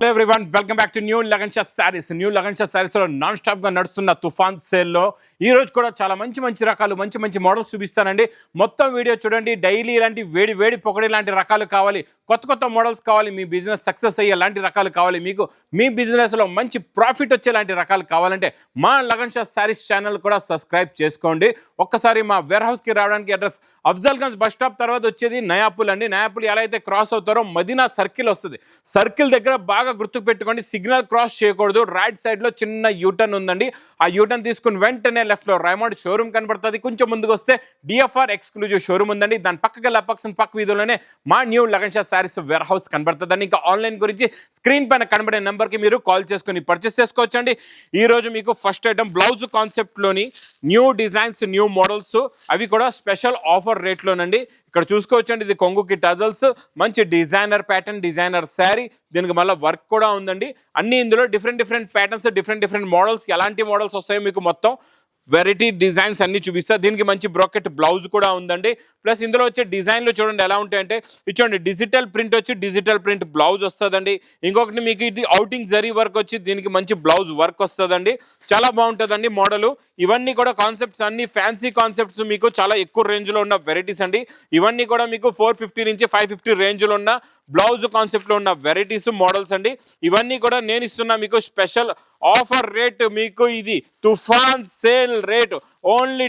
Hello everyone, welcome back to new Lagan Sha sarees. New Lagan Sha సారీస్లో non స్టాప్గా నడుస్తున్న తుఫాన్ సేల్లో ఈరోజు కూడా చాలా మంచి రకాలు, మంచి మోడల్స్ చూపిస్తానండి. మొత్తం వీడియో చూడండి. డైలీ ఇలాంటి వేడి పొగడి లాంటి రకాలు కావాలి, కొత్త మోడల్స్ కావాలి, మీ బిజినెస్ సక్సెస్ అయ్యే లాంటి రకాలు కావాలి, మీకు మీ బిజినెస్లో మంచి ప్రాఫిట్ వచ్చేలాంటి రకాలు కావాలంటే మా లగన్ షా సారీస్ ఛానల్ కూడా సబ్స్క్రైబ్ చేసుకోండి. ఒక్కసారి మా వేర్ హౌస్కి రావడానికి అడ్రస్ అఫ్జల్గంజ్ బస్ స్టాప్ తర్వాత వచ్చేది నయాపుల్ అండి. నయాపుల్ ఎలా అయితే క్రాస్ అవుతారో మదీనా సర్కిల్ వస్తుంది. సర్కిల్ దగ్గర బాగా గుర్తుకు పెట్టుకోండి, సిగ్నల్ క్రాస్ చేయకూడదు. రైట్ సైడ్ లో చిన్న యూటర్న్ ఉందండి. ఆ యూటర్న్ తీసుకుని వెంటనే లెఫ్ట్ లో రైమండ్ షోరూమ్ కనబడుతుంది. కొంచెం ముందుకు వస్తే డిఎఫ్ఆర్ ఎక్స్క్లూజివ్ షోరూమ్ ఉందండి. దాని పక్కకి పక్క వీధిలోనే మా new Lagan Sha sarees warehouse కనబడుతుందండి. ఇంకా ఆన్లైన్ గురించి స్క్రీన్ పైన కనబడే నెంబర్ కి మీరు కాల్ చేసుకుని పర్చేస్ చేసుకోవచ్చండి. ఈ రోజు మీకు ఫస్ట్ ఐటమ్ బ్లౌజ్ కాన్సెప్ట్ లోని న్యూ డిజైన్స్, న్యూ మోడల్స్, అవి కూడా స్పెషల్ ఆఫర్ రేట్ లోనండి. ఇక్కడ చూసుకోవచ్చండి, ఇది కొంగుకి టజల్స్, మంచి డిజైనర్ ప్యాటర్న్, డిజైనర్ శారీ. దీనికి మళ్ళీ వర్క్ కూడా ఉందండి. అన్ని ఇందులో డిఫరెంట్ ప్యాటర్న్స్, డిఫరెంట్ మోడల్స్, ఎలాంటి మోడల్స్ వస్తాయో మీకు మొత్తం వెరైటీ డిజైన్స్ అన్ని చూపిస్తా. దీనికి మంచి బ్రోకెట్ బ్లౌజ్ కూడా ఉందండి. ప్లస్ ఇందులో వచ్చే డిజైన్లు చూడండి ఎలా ఉంటాయంటే, చూడండి డిజిటల్ ప్రింట్ వచ్చి డిజిటల్ ప్రింట్ బ్లౌజ్ వస్తుందండి. ఇంకొకటి మీకు ఇది అవుటింగ్ జరీ వర్క్ వచ్చి దీనికి మంచి బ్లౌజ్ వర్క్ వస్తుందండి. చాలా బాగుంటుందండి మోడలు. ఇవన్నీ కూడా కాన్సెప్ట్స్ అన్ని ఫ్యాన్సీ కాన్సెప్ట్స్, మీకు చాలా ఎక్కువ రేంజ్లో ఉన్న వెరైటీస్ అండి. ఇవన్నీ కూడా మీకు 450 నుంచి 550 రేంజ్లో ఉన్న బ్లౌజ్ కాన్సెప్ట్లో ఉన్న వెరైటీస్, మోడల్స్ అండి. ఇవన్నీ కూడా నేను ఇస్తున్నా మీకు స్పెషల్ ఆఫర్ రేట్. మీకు ఇది తుఫాన్ సేల్ రేట్ ఓన్లీ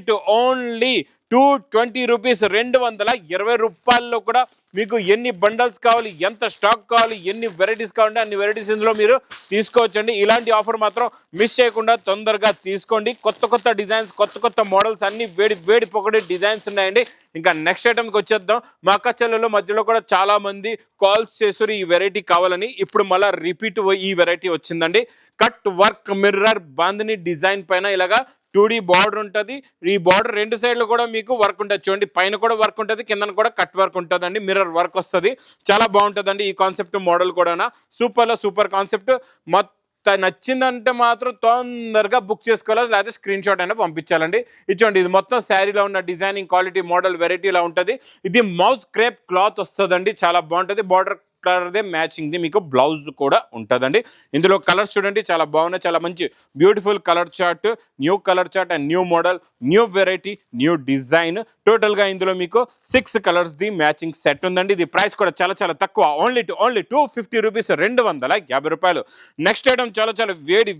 220 రూపీస్, 220 రూపాయల్లో కూడా మీకు ఎన్ని బండల్స్ కావాలి, ఎంత స్టాక్ కావాలి, ఎన్ని వెరైటీస్ కావాలంటే అన్ని వెరైటీస్ ఇందులో మీరు తీసుకోవచ్చండి. ఇలాంటి ఆఫర్ మాత్రం మిస్ చేయకుండా తొందరగా తీసుకోండి. కొత్త డిజైన్స్, కొత్త మోడల్స్, అన్ని వేడి పొగడి డిజైన్స్ ఉన్నాయండి. ఇంకా నెక్స్ట్ ఐటమ్కి వచ్చేద్దాం. మా అక్క చెల్లెల మధ్యలో కూడా చాలా మంది కాల్స్ చేసారు ఈ వెరైటీ కావాలని. ఇప్పుడు మళ్ళీ రిపీట్ ఈ వెరైటీ వచ్చిందండి. Cut work mirror bandhani design పైన ఇలాగా 2D బార్డర్ ఉంటుంది. ఈ బార్డర్ రెండు సైడ్లు కూడా మీకు వర్క్ ఉంటుంది. చూడండి, పైన కూడా వర్క్ ఉంటుంది, కింద కూడా కట్ వర్క్ ఉంటుందండి. మిర్రర్ వర్క్ వస్తుంది. చాలా బాగుంటుందండి ఈ కాన్సెప్ట్. మోడల్ కూడా సూపర్ కాన్సెప్ట్. నచ్చిందంటే మాత్రం తొందరగా బుక్ చేసుకోవాలి, లేకపోతే స్క్రీన్ షాట్ అయినా పంపించాలండి. ఇచ్చోండి, ఇది మొత్తం శారీలో ఉన్న డిజైనింగ్ క్వాలిటీ, మోడల్ వెరైటీ ఇలా ఉంటుంది. ఇది మౌస్ క్రేప్ క్లాత్ వస్తుందండి. చాలా బాగుంటుంది. బార్డర్ కలర్దే మ్యాచింగ్ ది మీకు బ్లౌజ్ కూడా ఉంటుందండి. ఇందులో కలర్స్ చూడండి చాలా బాగున్నాయి. చాలా మంచి beautiful colour chart, new colour chart and new model, new variety, new design. టోటల్గా ఇందులో మీకు 6 కలర్స్ ది మ్యాచింగ్ సెట్ ఉందండి. ఇది ప్రైస్ కూడా చాలా తక్కువ, ఓన్లీ 250 రూపీస్, 250 రూపాయలు. నెక్స్ట్ ఐటమ్ చాలా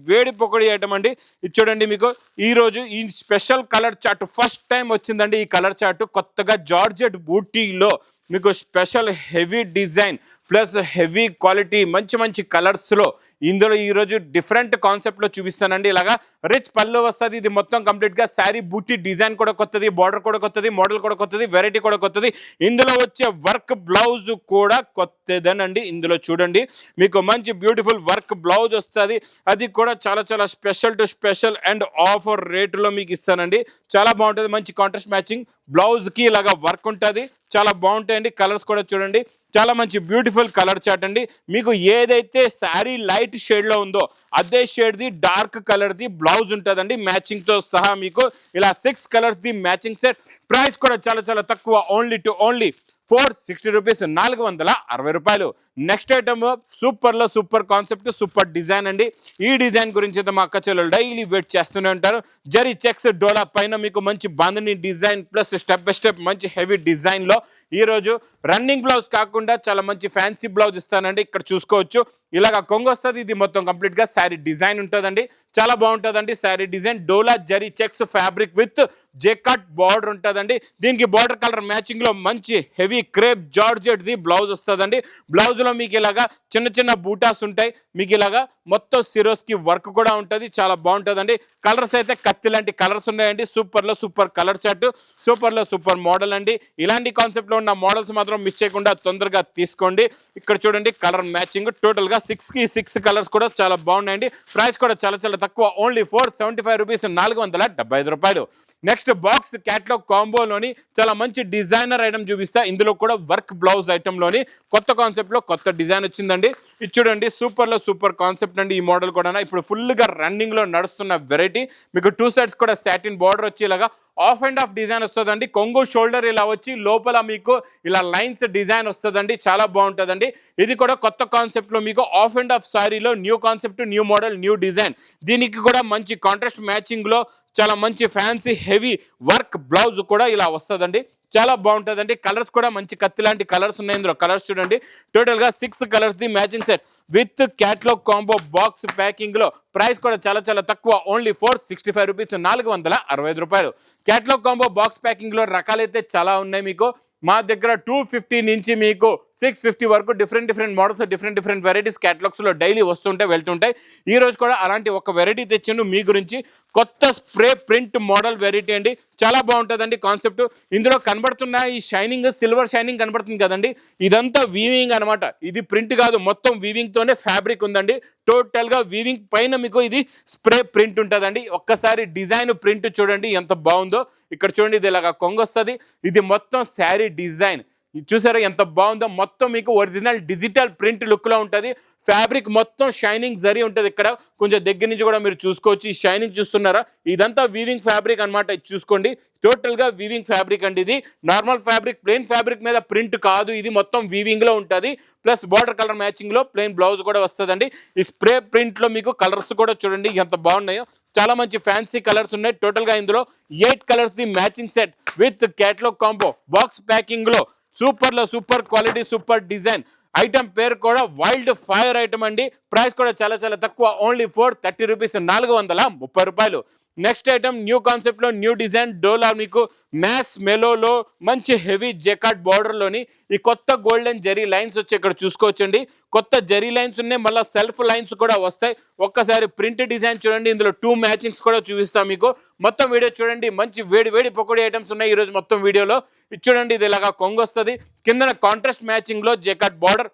వేడి పొగడి ఐటమ్ అండి. ఇది చూడండి, మీకు ఈరోజు ఈ special colour chart first time వచ్చిందండి. ఈ కలర్ చార్ట్ కొత్తగా జార్జెట్ బూటీలో మీకు special heavy design plus heavy quality, మంచి కలర్స్లో ఇందులో ఈరోజు డిఫరెంట్ కాన్సెప్ట్లో చూపిస్తానండి. ఇలాగా రిచ్ పళ్ళు వస్తుంది. ఇది మొత్తం కంప్లీట్గా శారీ బూటీ డిజైన్ కూడా కొత్తది, బార్డర్ కూడా కొత్తది, మోడల్ కూడా కొత్తది, వెరైటీ కూడా కొత్తది. ఇందులో వచ్చే వర్క్ బ్లౌజ్ కూడా కొత్తదేనండి. ఇందులో చూడండి, మీకు మంచి బ్యూటిఫుల్ వర్క్ బ్లౌజ్ వస్తుంది. అది కూడా చాలా స్పెషల్ అండ్ ఆఫర్ రేటులో మీకు ఇస్తానండి. చాలా బాగుంటుంది. మంచి కాంట్రాస్ట్ మ్యాచింగ్ బ్లౌజ్కి ఇలాగా వర్క్ ఉంటుంది. చాలా బాగుంటాయండి. కలర్స్ కూడా చూడండి, చాలా మంచి బ్యూటిఫుల్ కలర్ చార్ట్ అండి. మీకు ఏదైతే శారీ లైట్ షేడ్లో ఉందో అదే షేడ్ది డార్క్ కలర్ది బ్లౌజ్ ఉంటుందండి మ్యాచింగ్తో సహా. మీకు ఇలా 6 కలర్స్ది మ్యాచింగ్ సెట్. ప్రైస్ కూడా చాలా తక్కువ, ఓన్లీ 460 రూపీస్, 460 రూపాయలు. Next item super concept, super design అండి. ఈ డిజైన్ గురించి అయితే మా అక్క చెల్లెలు డైలీ వెయిట్ చేస్తూనే ఉంటారు. జరీ చెక్స్ డోలా పైన మీకు మంచి bandhani design plus step by step మంచి హెవీ డిజైన్లో ఈరోజు రన్నింగ్ బ్లౌజ్ కాకుండా చాలా మంచి ఫ్యాన్సీ బ్లౌజ్ ఇస్తానండి. ఇక్కడ చూసుకోవచ్చు, ఇలాగ కొంగు వస్తుంది. ఇది మొత్తం కంప్లీట్గా శారీ డిజైన్ ఉంటుందండి. చాలా బాగుంటుందండి sari design. Dola zari checks fabric with జేకాట్ border ఉంటుందండి. దీనికి బార్డర్ కలర్ మ్యాచింగ్లో మంచి heavy crepe georgette the blouse వస్తుందండి. బ్లౌజ్లో మీకు ఇలాగా చిన్న బూటాస్ ఉంటాయి. మీకు ఇలాగా మొత్తం సిరోస్కి వర్క్ కూడా ఉంటుంది. చాలా బాగుంటుందండి. కలర్స్ అయితే కత్తి లాంటి కలర్స్ ఉన్నాయండి. Super colour chart, super model అండి. ఇలాంటి కాన్సెప్ట్లో ఉన్న మోడల్స్ మాత్రం మిస్ చేయకుండా తొందరగా తీసుకోండి. ఇక్కడ చూడండి కలర్ మ్యాచింగ్ టోటల్గా 6 కలర్స్ కూడా చాలా బాగున్నాయండి. ప్రైస్ కూడా చాలా తక్కువ, ఓన్లీ 475 రూపీస్, 475 రూపాయలు. నెక్స్ట్ బాక్స్ క్యాట్లాగ్ కాంబోలోని చాలా మంచి డిజైనర్ ఐటమ్ చూపిస్తా. ఇందులో కూడా వర్క్ బ్లౌజ్ ఐటమ్లోని కొత్త కాన్సెప్ట్లో కొత్త డిజైన్ వచ్చిందండి. ఇది చూడండి, సూపర్ కాన్సెప్ట్ అండి. ఈ మోడల్ కూడా ఇప్పుడు ఫుల్గా రన్నింగ్లో నడుస్తున్న వెరైటీ. మీకు 2 సైడ్స్ కూడా సాటిన్ బార్డర్ వచ్చి ఇలాగా ఆఫ్ అండ్ ఆఫ్ డిజైన్ వస్తుందండి. కొంగు షోల్డర్ ఇలా వచ్చి లోపల మీకు ఇలా లైన్స్ డిజైన్ వస్తుందండి, చాలా బాగుంటుందండి. ఇది కూడా కొత్త కాన్సెప్ట్లో మీకు ఆఫ్ అండ్ ఆఫ్ సారీలో new concept, new model, new design. దీనికి కూడా మంచి కాంట్రాస్ట్ మ్యాచింగ్లో చాలా మంచి ఫ్యాన్సీ హెవీ వర్క్ బ్లౌజ్ కూడా ఇలా వస్తుందండి, చాలా బాగుంటుందండి. కలర్స్ కూడా మంచి కత్తి లాంటి కలర్స్ ఉన్నాయి ఇందులో. కలర్స్ చూడండి, టోటల్గా 6 colours the matching set with catalogue combo box ప్యాకింగ్లో. ప్రైస్ కూడా చాలా చాలా తక్కువ, ఓన్లీ 465 రూపీస్, 465 రూపాయలు. క్యాట్లాగ్ కాంబో బాక్స్ ప్యాకింగ్లో రకాలైతే చాలా ఉన్నాయి మీకు. మా దగ్గర 250 నుంచి మీకు 650 వరకు డిఫరెంట్ మోడల్స్, డిఫరెంట్ వెరైటీస్ క్యాటలాగ్స్లో డైలీ వస్తుంటాయి వెళ్తుంటాయి. ఈ రోజు కూడా అలాంటి ఒక వెరైటీ తెచ్చిండు మీ గురించి. కొత్త స్ప్రే ప్రింట్ మోడల్ వెరైటీ అండి, చాలా బాగుంటుందండి కాన్సెప్ట్. ఇందులో కనబడుతున్న ఈ షైనింగ్, సిల్వర్ షైనింగ్ కనబడుతుంది కదండి, ఇదంతా వీవింగ్ అనమాట. ఇది ప్రింట్ కాదు, మొత్తం వీవింగ్తోనే ఫ్యాబ్రిక్ ఉందండి. టోటల్గా వీవింగ్ పైన మీకు ఇది స్ప్రే ప్రింట్ ఉంటుందండి. ఒక్కసారి డిజైన్ ప్రింట్ చూడండి ఎంత బాగుందో. ఇక్కడ చూడండి, ఇది ఇలాగా కొంగు వస్తుంది. ఇది మొత్తం శారీ డిజైన్ చూసారా ఎంత బాగుందో. మొత్తం మీకు ఒరిజినల్ డిజిటల్ ప్రింట్ లుక్లో ఉంటుంది. ఫ్యాబ్రిక్ మొత్తం షైనింగ్ జరీ ఉంటుంది. ఇక్కడ కొంచెం దగ్గర నుంచి కూడా మీరు చూసుకోవచ్చు. ఈ షైనింగ్ చూస్తున్నారా, ఇదంతా వీవింగ్ ఫ్యాబ్రిక్ అనమాట. ఇది చూసుకోండి, టోటల్గా వీవింగ్ ఫ్యాబ్రిక్ అండి. ఇది నార్మల్ ఫ్యాబ్రిక్, ప్లెయిన్ ఫ్యాబ్రిక్ మీద ప్రింట్ కాదు, ఇది మొత్తం వీవింగ్లో ఉంటుంది. ప్లస్ బార్డర్ కలర్ మ్యాచింగ్లో ప్లెయిన్ బ్లౌజ్ కూడా వస్తుందండి. ఈ స్ప్రే ప్రింట్లో మీకు కలర్స్ కూడా చూడండి ఎంత బాగున్నాయో, చాలా మంచి ఫ్యాన్సీ కలర్స్ ఉన్నాయి. టోటల్గా ఇందులో 8 colours the matching set with catalogue combo box ప్యాకింగ్లో. Super quality, super design. Item పేరు కూడా వైల్డ్ ఫైర్ ఐటమ్ అండి. ప్రైస్ కూడా చాలా చాలా తక్కువ, ఓన్లీ 430 రూపీస్, 430 రూపాయలు. నెక్స్ట్ ఐటమ్ న్యూ కాన్సెప్ట్లో న్యూ డిజైన్ డోలా, మీకు మ్యాస్ మెలోలో మంచి హెవీ జెకాట్ బార్డర్లోని ఈ కొత్త గోల్డెన్ జరీ లైన్స్ వచ్చి ఇక్కడ చూసుకోవచ్చండి. కొత్త జరీ లైన్స్ ఉన్నాయి, మళ్ళీ సెల్ఫ్ లైన్స్ కూడా వస్తాయి. ఒక్కసారి ప్రింట్ డిజైన్ చూడండి, ఇందులో 2 మ్యాచింగ్స్ కూడా చూపిస్తాం మీకు. మొత్తం వీడియో చూడండి, మంచి వేడి పకోడీ ఐటమ్స్ ఉన్నాయి ఈరోజు మొత్తం వీడియోలో. ఇది చూడండి, ఇది ఇలాగా కొంగు వస్తుంది, కింద కాంట్రాస్ట్ మ్యాచింగ్లో జెకాట్ బార్డర్.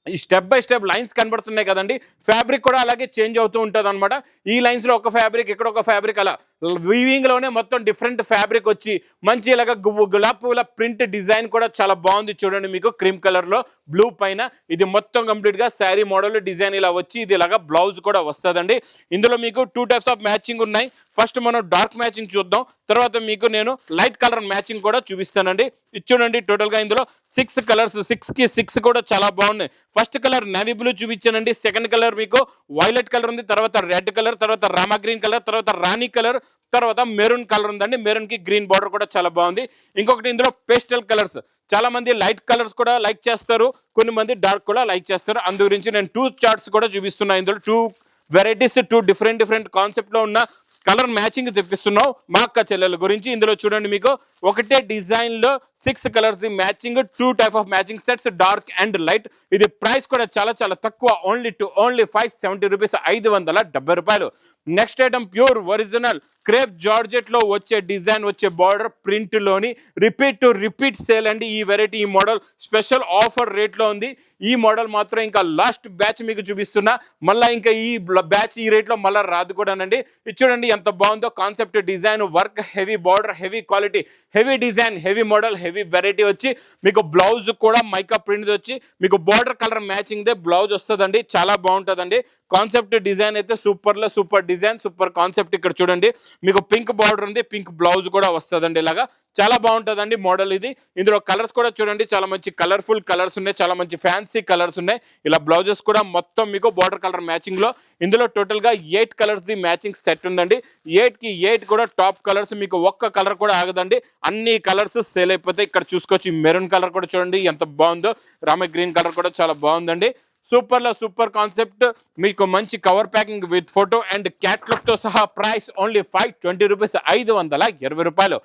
ఈ స్టెప్ బై స్టెప్ లైన్స్ కనబడుతున్నాయి కదండి, ఫ్యాబ్రిక్ కూడా అలాగే చేంజ్ అవుతూ ఉంటుంది అనమాట. ఈ లైన్స్లో ఒక ఫ్యాబ్రిక్, ఇక్కడ ఒక ఫ్యాబ్రిక్, అలా వీవింగ్లోనే మొత్తం డిఫరెంట్ ఫ్యాబ్రిక్ వచ్చి మంచి ఇలాగ గులాబీ పూల ప్రింట్ డిజైన్ కూడా చాలా బాగుంది చూడండి. మీకు క్రీమ్ కలర్లో బ్లూ పైన ఇది మొత్తం కంప్లీట్గా శారీ మోడల్ డిజైన్ ఇలా వచ్చి ఇది ఇలాగా బ్లౌజ్ కూడా వస్తుందండి. ఇందులో మీకు 2 టైప్స్ ఆఫ్ మ్యాచింగ్ ఉన్నాయి. ఫస్ట్ మనం డార్క్ మ్యాచింగ్ చూద్దాం, తర్వాత మీకు నేను లైట్ కలర్ మ్యాచింగ్ కూడా చూపిస్తానండి. ఇది చూడండి, టోటల్గా ఇందులో 6 కలర్స్, 6కి 6 కూడా చాలా బాగున్నాయి. ఫస్ట్ కలర్ నేవీ బ్లూ చూపించానండి, సెకండ్ కలర్ మీకు వైలెట్ కలర్ ఉంది, తర్వాత రెడ్ కలర్, తర్వాత రామా గ్రీన్ కలర్, తర్వాత రాణి కలర్, తర్వాత మెరూన్ కలర్ ఉందండి. మెరూన్ కి గ్రీన్ బార్డర్ కూడా చాలా బాగుంది. ఇంకొకటి ఇందులో పేస్టల్ కలర్స్, చాలా మంది లైట్ కలర్స్ కూడా లైక్ చేస్తారు, కొన్ని మంది డార్క్ కూడా లైక్ చేస్తారు. అందు గురించి నేను 2 చార్ట్స్ కూడా చూపిస్తున్నా. ఇందులో 2 వెరైటీస్, 2 డిఫరెంట్ కాన్సెప్ట్లో ఉన్న కలర్ మ్యాచింగ్ తెప్పిస్తున్నాం మా అక్క చెల్లెల గురించి. ఇందులో చూడండి, మీకు ఒకటే డిజైన్లో 6 colours the matching, 2 type of matching sets, dark and light. ఇది ప్రైస్ కూడా చాలా చాలా తక్కువ, ఓన్లీ 570 రూపీస్, 570 రూపాయలు. Next item pure original crepe జార్జెట్లో వచ్చే డిజైన్, వచ్చే బార్డర్ ప్రింట్లోని రిపీట్ సేల్ అండి. ఈ వెరైటీ, ఈ మోడల్ స్పెషల్ ఆఫర్ రేట్లో ఉంది. ఈ మోడల్ మాత్రం ఇంకా లాస్ట్ బ్యాచ్ మీకు చూపిస్తున్నా, మళ్ళీ ఇంకా ఈ బ్యాచ్ ఈ రేట్లో మళ్ళీ రాదు కూడానండి. ఇది చూడండి ఎంత బాగుందో concept, design, work, heavy border, heavy quality, heavy design, heavy model, heavy variety వచ్చి మీకు బ్లౌజ్ కూడా మైకా ప్రింట్ వచ్చి మీకు border colour matching they blouse వస్తుందండి. చాలా బాగుంటుందండి కాన్సెప్ట్. డిజైన్ అయితే సూపర్ డిజైన్, సూపర్ కాన్సెప్ట్. ఇక్కడ చూడండి, మీకు పింక్ బార్డర్ ఉంది, పింక్ బ్లౌజ్ కూడా వస్తుందండి. ఇలాగా చాలా బాగుంటుందండి మోడల్ ఇది. ఇందులో కలర్స్ కూడా చూడండి, చాలా మంచి కలర్ఫుల్ కలర్స్ ఉన్నాయి, చాలా మంచి ఫ్యాన్సీ కలర్స్ ఉన్నాయి. ఇలా బ్లౌజెస్ కూడా మొత్తం మీకు బార్డర్ కలర్ మ్యాచింగ్లో. ఇందులో టోటల్గా 8 కలర్స్ ది మ్యాచింగ్ సెట్ ఉందండి. 8కి 8 కూడా టాప్ కలర్స్, మీకు ఒక్క కలర్ కూడా ఆగదండి, అన్ని కలర్స్ సేల్ అయిపోతాయి. ఇక్కడ చూసుకోవచ్చు, మెరూన్ కలర్ కూడా చూడండి ఎంత బాగుందో, రామ గ్రీన్ కలర్ కూడా చాలా బాగుందండి. సూపర్ కాన్సెప్ట్, మీకు మంచి cover packing with photo and క్యాట్లాగ్తో సహా. ప్రైస్ ఓన్లీ 520 రూపీస్, 520 రూపాయలు.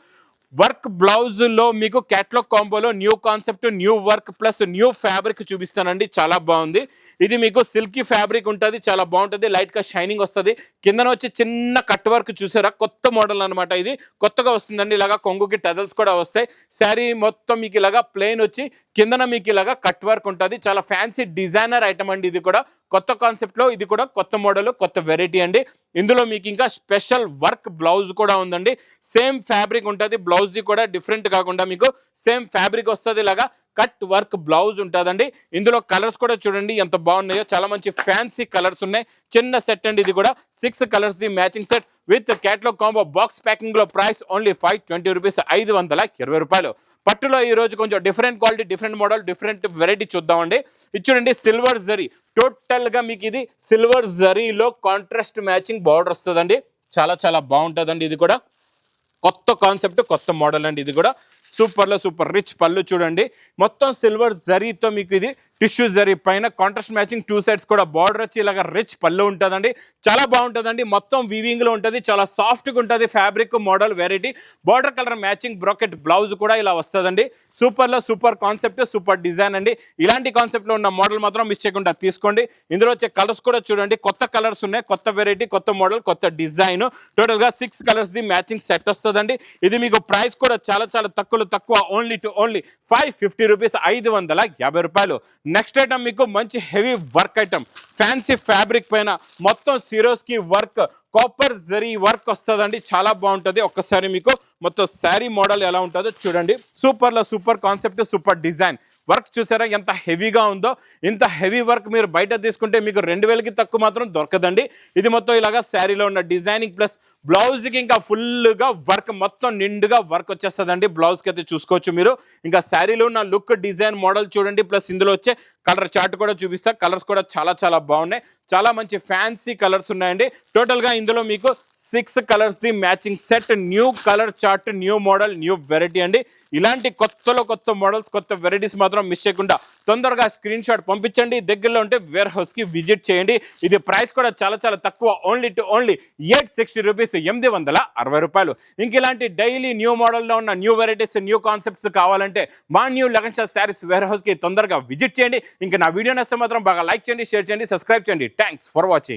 వర్క్ బ్లౌజ్లో మీకు క్యాట్లాగ్ కాంబోలో new concept, new work plus new fabric చూపిస్తానండి. చాలా బాగుంది. ఇది మీకు సిల్కీ ఫ్యాబ్రిక్ ఉంటుంది, చాలా బాగుంటుంది, లైట్గా షైనింగ్ వస్తుంది. కిందన వచ్చి చిన్న కట్ వర్క్ చూసారా, కొత్త మోడల్ అనమాట. ఇది కొత్తగా వస్తుందండి. ఇలాగా కొంగుకి టజల్స్ కూడా వస్తాయి. శారీ మొత్తం మీకు ఇలాగా ప్లెయిన్ వచ్చి కిందన మీకు ఇలాగా కట్ వర్క్ ఉంటుంది. చాలా ఫ్యాన్సీ డిజైనర్ ఐటమ్ అండి. ఇది కూడా కొత్త కాన్సెప్ట్లో, ఇది కూడా కొత్త మోడల్, కొత్త వెరైటీ అండి. ఇందులో మీకు ఇంకా స్పెషల్ వర్క్ బ్లౌజ్ కూడా ఉందండి. సేమ్ ఫ్యాబ్రిక్ ఉంటుంది, బ్లౌజ్ది కూడా డిఫరెంట్ కాకుండా మీకు సేమ్ ఫ్యాబ్రిక్ వస్తుంది. ఇలాగా కట్ వర్క్ బ్లౌజ్ ఉంటుందండి. ఇందులో కలర్స్ కూడా చూడండి ఎంత బాగున్నాయో, చాలా మంచి ఫ్యాన్సీ కలర్స్ ఉన్నాయి. చిన్న సెట్ అండి ఇది కూడా, 6 colours the matching set with catalogue combo box packing లో ప్రైస్ ఓన్లీ 520 రూపీస్, 520 రూపాయలు. పట్టులో ఈ రోజు కొంచెం different quality, different model, different variety చూద్దామండి. ఇది చూడండి సిల్వర్ జరీ, టోటల్ గా మీకు ఇది సిల్వర్ జరీలో కాంట్రాస్ట్ మ్యాచింగ్ బార్డర్ వస్తుందండి. చాలా చాలా బాగుంటుందండి. ఇది కూడా కొత్త కాన్సెప్ట్, కొత్త మోడల్ అండి. ఇది కూడా సూపర్లో సూపర్ రిచ్ పళ్ళు చూడండి, మొత్తం సిల్వర్ జరీతో మీకు ఇది టిష్యూ జరీ పైన కాంట్రాస్ట్ మ్యాచింగ్ 2 సైడ్స్ కూడా బార్డర్ వచ్చి ఇలాగ రిచ్ పళ్ళు ఉంటుందండి. చాలా బాగుంటుందండి. మొత్తం వీవింగ్ లో ఉంటుంది, చాలా సాఫ్ట్గా ఉంటుంది. Fabric model variety, border colour matching bracket blouse కూడా ఇలా వస్తుందండి. సూపర్లో సూపర్ కాన్సెప్ట్, సూపర్ డిజైన్ అండి. ఇలాంటి కాన్సెప్ట్లో ఉన్న మోడల్ మాత్రం మిస్ చేయకుండా తీసుకోండి. ఇందులో వచ్చే కలర్స్ కూడా చూడండి, కొత్త కలర్స్ ఉన్నాయి, కొత్త వెరైటీ, కొత్త మోడల్, కొత్త డిజైన్. టోటల్గా 6 కలర్స్ ది మ్యాచింగ్ సెట్ వస్తుందండి. ఇది మీకు ప్రైస్ కూడా చాలా చాలా తక్కువ, ఓన్లీ 550 రూపీస్, 550 రూపాయలు. నెక్స్ట్ ఐటమ్ మీకు మంచి heavy work item, fancy fabric పైన మొత్తం Swarovski work, copper zari work వస్తుందండి. చాలా బాగుంటుంది. ఒక్కసారి మీకు మొత్తం శారీ మోడల్ ఎలా ఉంటుందో చూడండి. సూపర్లో super concept, super design. Work చూసారా ఎంత హెవీగా ఉందో. ఇంత హెవీ వర్క్ మీరు బయట తీసుకుంటే మీకు 2000కి తక్కువ మాత్రం దొరకదండి. ఇది మొత్తం ఇలాగా శారీలో ఉన్న డిజైనింగ్ ప్లస్ బ్లౌజ్కి ఇంకా ఫుల్గా వర్క్, మొత్తం నిండుగా వర్క్ వచ్చేస్తుందండి. బ్లౌజ్కి అయితే చూసుకోవచ్చు మీరు. ఇంకా శారీలో ఉన్న లుక్, డిజైన్, మోడల్ చూడండి. ప్లస్ ఇందులో వచ్చే కలర్ చార్ట్ కూడా చూపిస్తా. కలర్స్ కూడా చాలా చాలా బాగున్నాయి, చాలా మంచి ఫ్యాన్సీ కలర్స్ ఉన్నాయండి. టోటల్గా ఇందులో మీకు 6 colours the matching set, new colour chart, new model, new variety అండి. ఇలాంటి కొత్త మోడల్స్, కొత్త వెరైటీస్ మాత్రం మిస్ చేయకుండా తొందరగా స్క్రీన్ షాట్ పంపించండి. దగ్గరలో ఉంటే వేర్ హౌస్కి విజిట్ చేయండి. ఇది ప్రైస్ కూడా చాలా చాలా తక్కువ, ఓన్లీ 860 రూపీస్, 860 రూపాయలు. ఇంక ఇలాంటి డైలీ న్యూ మోడల్లో ఉన్న న్యూ వెరైటీస్, న్యూ కాన్సెప్ట్స్ కావాలంటే మా న్యూ లగన్ షా శారీస్ వేర్ హౌస్కి తొందరగా విజిట్ చేయండి. ఇంకా నా వీడియో నచ్చితే మాత్రం బాగా లైక్ చేయండి, షేర్ చేయండి, సబ్స్క్రైబ్ చేయండి. Thanks for watching.